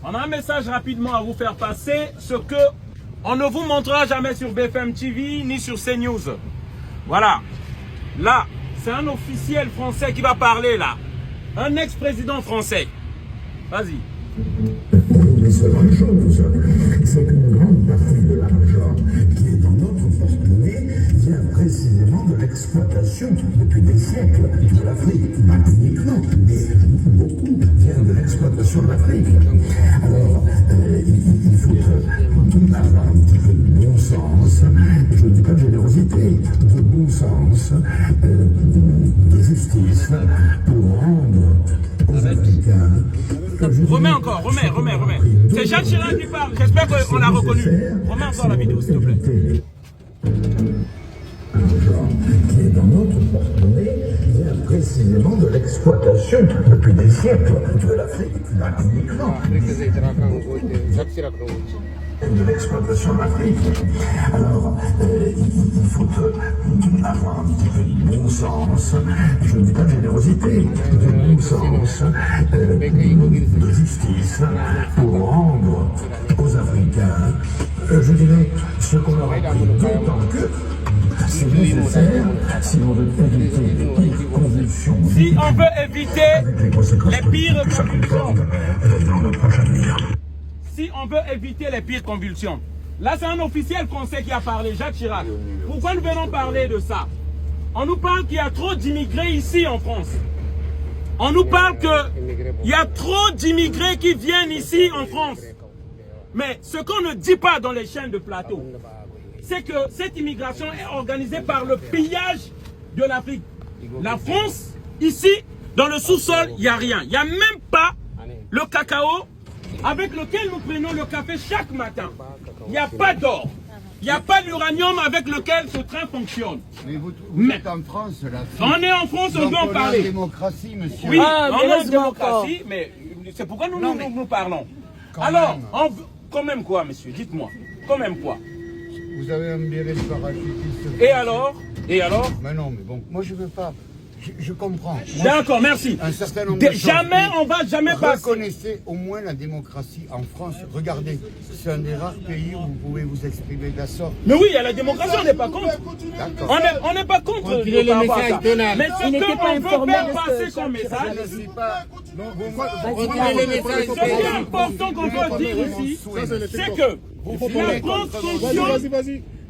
On a un message rapidement à vous faire passer, ce que on ne vous montrera jamais sur BFM TV ni sur CNews. Voilà. Là, c'est un officiel français qui va parler là. Un ex-président français. Vas-y. Mais c'est la chose, c'est qu'une grande partie de l'argent qui est dans notre porte-monnaie vient précisément de l'exploitation depuis des siècles de l'Afrique. Pas uniquement, mais beaucoup vient de l'exploitation de l'Afrique. Alors, il faut avoir un petit peu de bon sens, je ne dis pas de générosité, de bon sens, de justice pour rendre aux Africains. Remets encore, remets. C'est Jacques Chirac qui parle. J'espère qu'on l'a reconnu. Remets encore la vidéo, s'il te plaît. L'argent qui est dans notre porte-monnaie vient précisément de l'exploitation depuis des siècles de l'Afrique, pas uniquement. De l'exploitation de l'Afrique. Alors, il faut avoir un petit peu de bon sens, je ne dis pas de générosité, de bon sens, de justice, pour rendre aux Africains, je dirais, ce qu'on leur a pris, d'autant que c'est nécessaire si on veut éviter les pires convulsions. Si on veut éviter les pires convulsions. Dans le prochain avenir. Si on veut éviter les pires convulsions. Là, c'est un officiel français qui a parlé, Jacques Chirac. Pourquoi nous venons parler de ça? On nous parle qu'il y a trop d'immigrés ici en France. On nous parle qu'il y a trop d'immigrés qui viennent ici en France. Mais ce qu'on ne dit pas dans les chaînes de plateau, c'est que cette immigration est organisée par le pillage de l'Afrique. La France, ici, dans le sous-sol, il n'y a rien. Il n'y a même pas le cacao avec lequel nous prenons le café chaque matin. Il n'y a pas d'or. Il n'y a pas d'uranium avec lequel ce train fonctionne. Mais vous êtes en France, là. On est en France, on doit en parler. On est en démocratie, monsieur. Oui, on est en démocratie, mais c'est pourquoi nous parlons. Alors, quand même quoi, monsieur? Dites-moi. Quand même quoi? Vous avez un béret de parachutiste. Et alors? Mais non, mais bon, moi je veux pas. Je comprends. D'accord, merci. Un certain nombre de choses. Jamais, on va jamais passer. Reconnaissez au moins la démocratie en France. Regardez, c'est un des rares pays où vous pouvez vous exprimer de la sorte. Mais oui, il y a la démocratie, on n'est pas contre. D'accord. On n'est pas contre. Mais ce qu'on veut faire passer comme message, Je ne suis pas. Non, ce qui est important qu'on veut dire ici, c'est que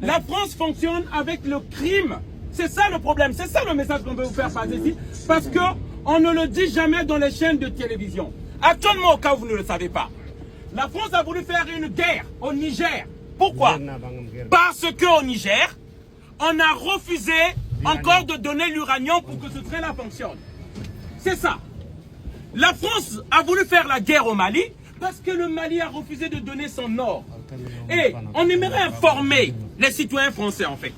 la France fonctionne avec le crime. C'est ça le problème, c'est ça le message qu'on veut vous faire passer ici. Parce qu'on ne le dit jamais dans les chaînes de télévision. Actuellement, au cas où vous ne le savez pas, la France a voulu faire une guerre au Niger. Pourquoi? Parce qu'au Niger, on a refusé encore de donner l'uranium pour que ce train-là fonctionne. C'est ça. La France a voulu faire la guerre au Mali parce que le Mali a refusé de donner son or. Et on aimerait informer les citoyens français en fait.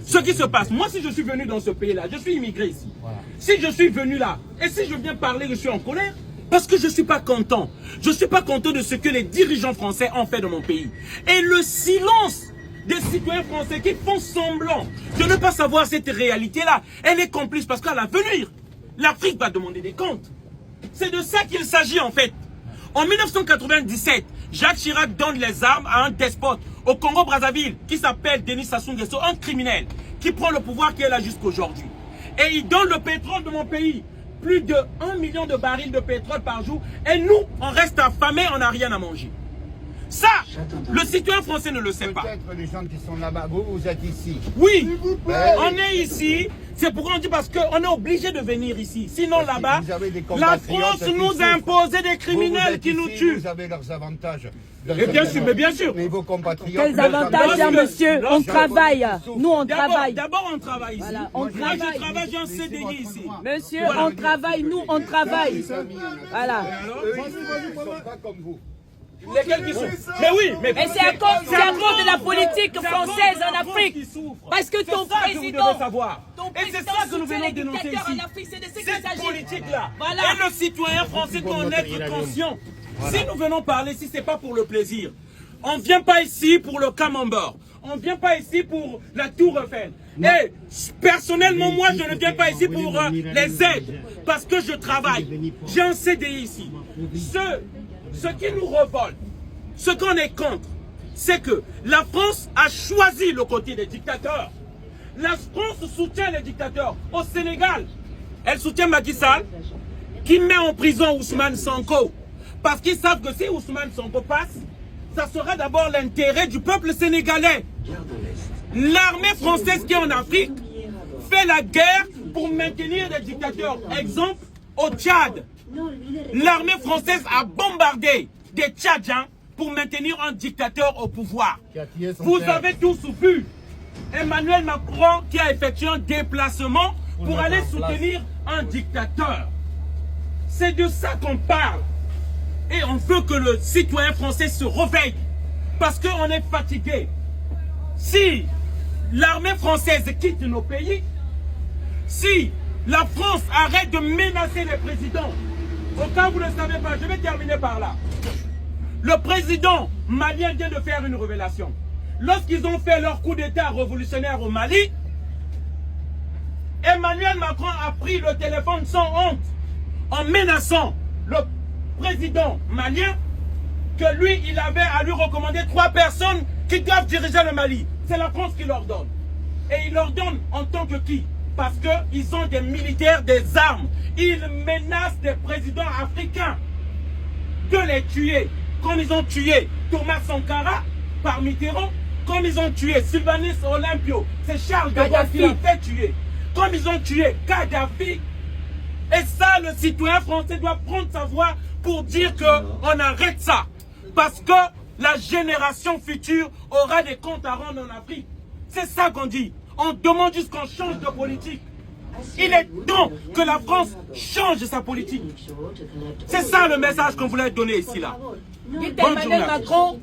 Ce qui se passe, moi si je suis venu dans ce pays-là, je suis immigré ici. Si je suis venu là, et si je viens parler, je suis en colère, parce que je ne suis pas content. Je ne suis pas content de ce que les dirigeants français ont fait dans mon pays. Et le silence des citoyens français qui font semblant de ne pas savoir cette réalité-là, elle est complice parce qu'à l'avenir, l'Afrique va demander des comptes. C'est de ça qu'il s'agit en fait. En 1997, Jacques Chirac donne les armes à un despote au Congo-Brazzaville qui s'appelle Denis Sassou Nguesso, un criminel qui prend le pouvoir qui est là jusqu'aujourd'hui. Et il donne le pétrole de mon pays, plus de 1 million de barils de pétrole par jour. Et nous, on reste affamés, on n'a rien à manger. Ça, le citoyen français ne le sait pas. Peut-être les gens qui sont là-bas, vous êtes ici. Oui, on est ici. C'est pourquoi on dit parce qu'on est obligé de venir ici. Sinon là-bas, la France nous a imposé des criminels qui nous tuent. Vous avez leurs avantages. Et bien sûr, mais bien sûr. Mais vos compatriotes. Quels avantages, monsieur? On travaille. Nous, on travaille. D'abord, on travaille ici. Voilà, Moi, je travaille, j'ai un CDI ici. Monsieur, on travaille. Nous, on travaille. Voilà. Ils ne sont pas comme vous. Lesquels qui souffrent? Mais oui, mais c'est à cause de la politique française en Afrique. Parce que ton président, et c'est ça que nous venons dénoncer ici. Cette politique-là. Et le citoyen français doit en être conscient. Si nous venons parler ici, ce n'est pas pour le plaisir. On ne vient pas ici pour le camembert. On ne vient pas ici pour la Tour Eiffel. Et personnellement, moi, je ne viens pas ici pour les aides. Parce que je travaille. J'ai un CDI ici. Ce qui nous révolte, ce qu'on est contre, c'est que la France a choisi le côté des dictateurs. La France soutient les dictateurs. Au Sénégal, elle soutient Macky Sall, qui met en prison Ousmane Sonko. Parce qu'ils savent que si Ousmane Sonko passe, ça sera d'abord l'intérêt du peuple sénégalais. L'armée française qui est en Afrique fait la guerre pour maintenir des dictateurs. Exemple, au Tchad. L'armée française a bombardé des Tchadiens pour maintenir un dictateur au pouvoir. Vous avez tous vu Emmanuel Macron qui a effectué un déplacement pour aller soutenir un dictateur. C'est de ça qu'on parle. Et on veut que le citoyen français se réveille. Parce qu'on est fatigué. Si l'armée française quitte nos pays, si la France arrête de menacer les présidents, au cas où vous ne le savez pas, je vais terminer par là. Le président malien vient de faire une révélation. Lorsqu'ils ont fait leur coup d'état révolutionnaire au Mali, Emmanuel Macron a pris le téléphone sans honte en menaçant le président malien que lui, il avait à lui recommander 3 personnes qui doivent diriger le Mali. C'est la France qui leur donne. Et il leur donne en tant que qui? Parce qu'ils ont des militaires, des armes. Ils menacent des présidents africains de les tuer. Comme ils ont tué Thomas Sankara par Mitterrand, comme ils ont tué Sylvanus Olympio, c'est Charles de Gaulle qui l'a fait tuer. Comme ils ont tué Kadhafi. Et ça, le citoyen français doit prendre sa voix pour dire qu'on arrête ça. Parce que la génération future aura des comptes à rendre en Afrique. C'est ça qu'on dit. On demande juste qu'on change de politique. Il est temps que la France change sa politique. C'est ça le message qu'on voulait donner ici là. Dites à Emmanuel Macron,